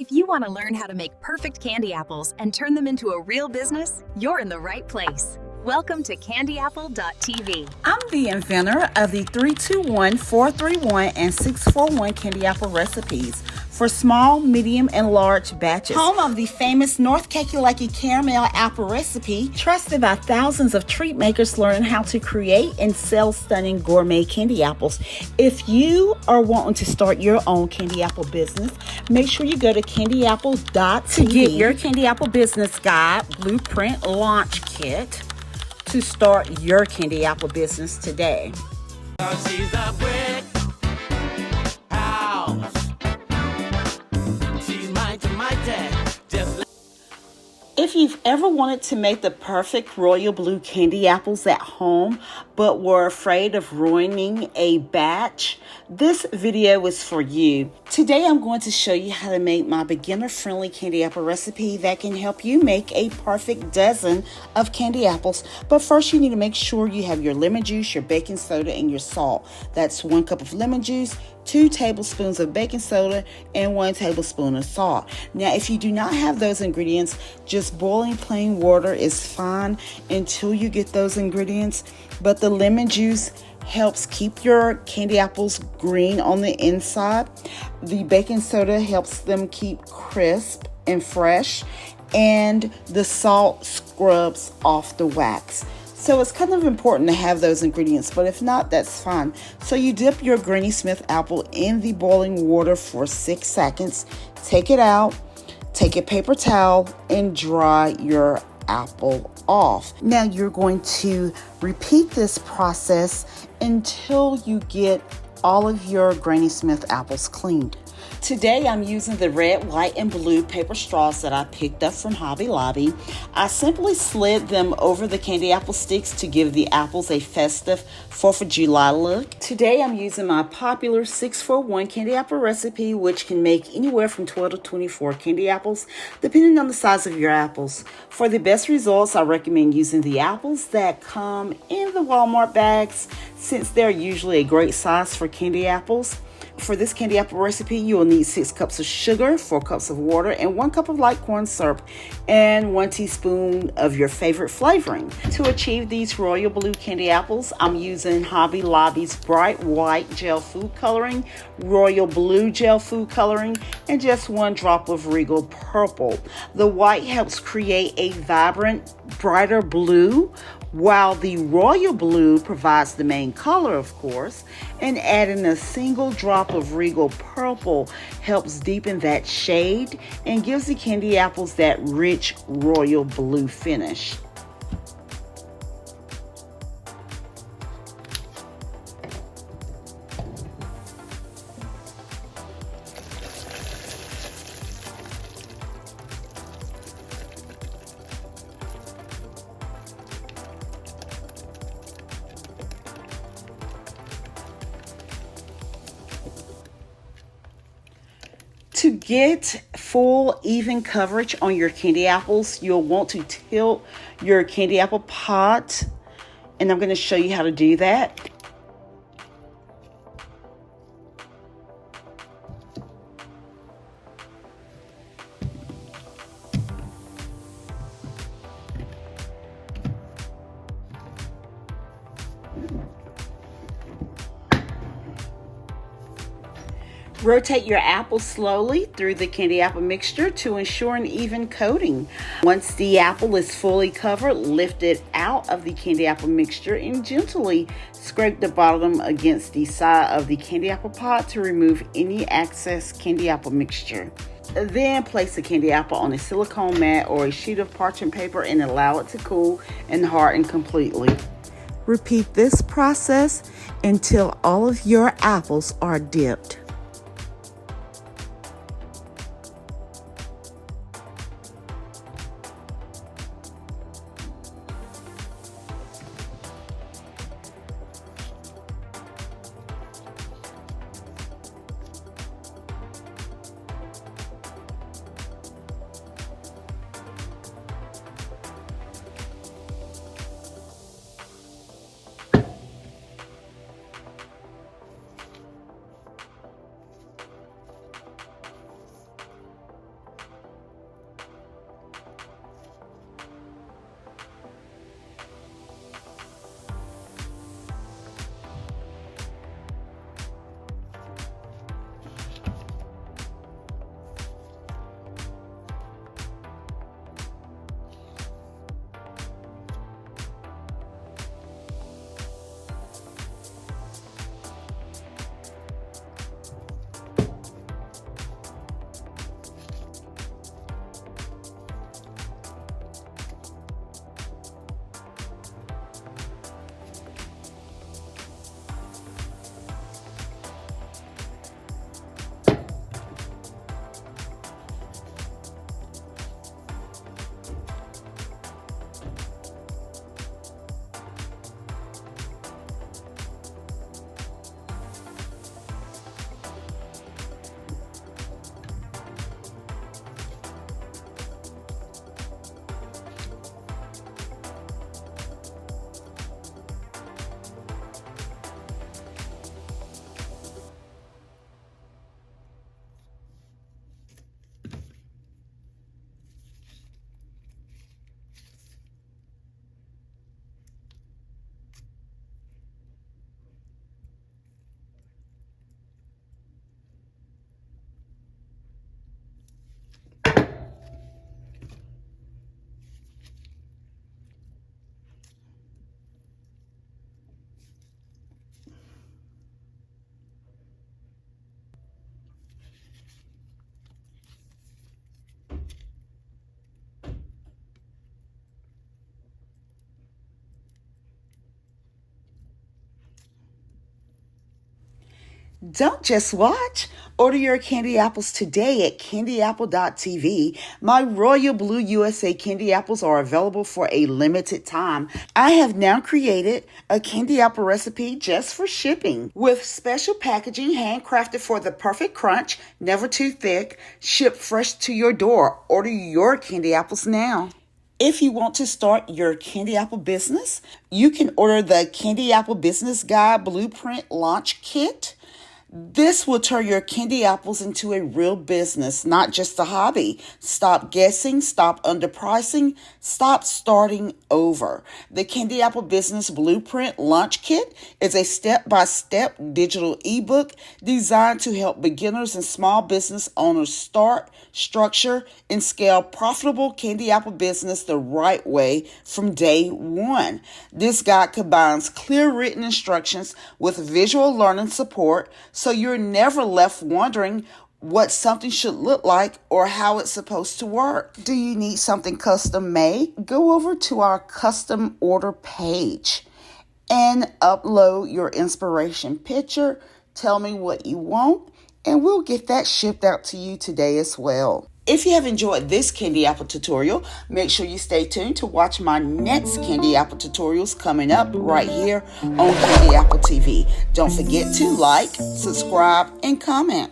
If you want to learn how to make perfect candy apples and turn them into a real business, you're in the right place. Welcome to candyapple.tv. I'm the inventor of the 321, 431, and 641 candy apple recipes for small, medium, and large batches. Home of the famous North Kakalaki caramel apple recipe, trusted by thousands of treat makers learning how to create and sell stunning gourmet candy apples. If you are wanting to start your own candy apple business, make sure you go to candyapple.tv to get your candy apple business guide, blueprint, launch kit to start your candy apple business today. She's a brick house. She's mighty, just If you've ever wanted to make the perfect royal blue candy apples at home, but were afraid of ruining a batch, this video is for you. Today I'm going to show you how to make my beginner-friendly candy apple recipe that can help you make a perfect dozen of candy apples. But first you need to make sure you have your lemon juice, your baking soda, and your salt. That's 1 cup of lemon juice, 2 tablespoons of baking soda, and 1 tablespoon of salt. Now, if you do not have those ingredients, just boiling plain water is fine until you get those ingredients. But the lemon juice helps keep your candy apples green on the inside. The baking soda helps them keep crisp and fresh. And the salt scrubs off the wax. So it's kind of important to have those ingredients, but if not, that's fine. So you dip your Granny Smith apple in the boiling water for 6 seconds. Take it out, take a paper towel, and dry your apple off. Now you're going to repeat this process until you get all of your Granny Smith apples cleaned. Today I'm using the red, white, and blue paper straws that I picked up from Hobby Lobby. I simply slid them over the candy apple sticks to give the apples a festive 4th of July look. Today I'm using my popular 641 candy apple recipe, which can make anywhere from 12 to 24 candy apples, depending on the size of your apples. For the best results, I recommend using the apples that come in the Walmart bags, since they're usually a great size for candy apples. For this candy apple recipe, you will need 6 cups of sugar, 4 cups of water, and 1 cup of light corn syrup, and 1 teaspoon of your favorite flavoring. To achieve these royal blue candy apples, I'm using Hobby Lobby's bright white gel food coloring, royal blue gel food coloring, and just 1 drop of Regal purple. The white helps create a vibrant, brighter blue, while the royal blue provides the main color, of course, and adding a single drop of Regal purple helps deepen that shade and gives the candy apples that rich royal blue finish. To get full, even coverage on your candy apples, you'll want to tilt your candy apple pot, and I'm going to show you how to do that. Rotate your apple slowly through the candy apple mixture to ensure an even coating. Once the apple is fully covered, lift it out of the candy apple mixture and gently scrape the bottom against the side of the candy apple pot to remove any excess candy apple mixture. Then place the candy apple on a silicone mat or a sheet of parchment paper and allow it to cool and harden completely. Repeat this process until all of your apples are dipped. Don't just watch. Order your candy apples today at candyapple.tv. My Royal Blue USA candy apples are available for a limited time. I have now created a candy apple recipe just for shipping with special packaging handcrafted for the perfect crunch, never too thick, shipped fresh to your door. Order your candy apples now. If you want to start your candy apple business, you can order the Candy Apple Business Guide Blueprint Launch Kit. This will turn your candy apples into a real business, not just a hobby. Stop guessing, stop underpricing, stop starting over. The Candy Apple Business Blueprint Launch Kit is a step-by-step digital ebook designed to help beginners and small business owners start, structure, and scale profitable candy apple business the right way from day one. This guide combines clear written instructions with visual learning support, so you're never left wondering what something should look like or how it's supposed to work. Do you need something custom made? Go over to our custom order page and upload your inspiration picture. Tell me what you want, and we'll get that shipped out to you today as well. If you have enjoyed this candy apple tutorial, make sure you stay tuned to watch my next candy apple tutorials coming up right here on Candy Apple TV. Don't forget to like, subscribe, and comment.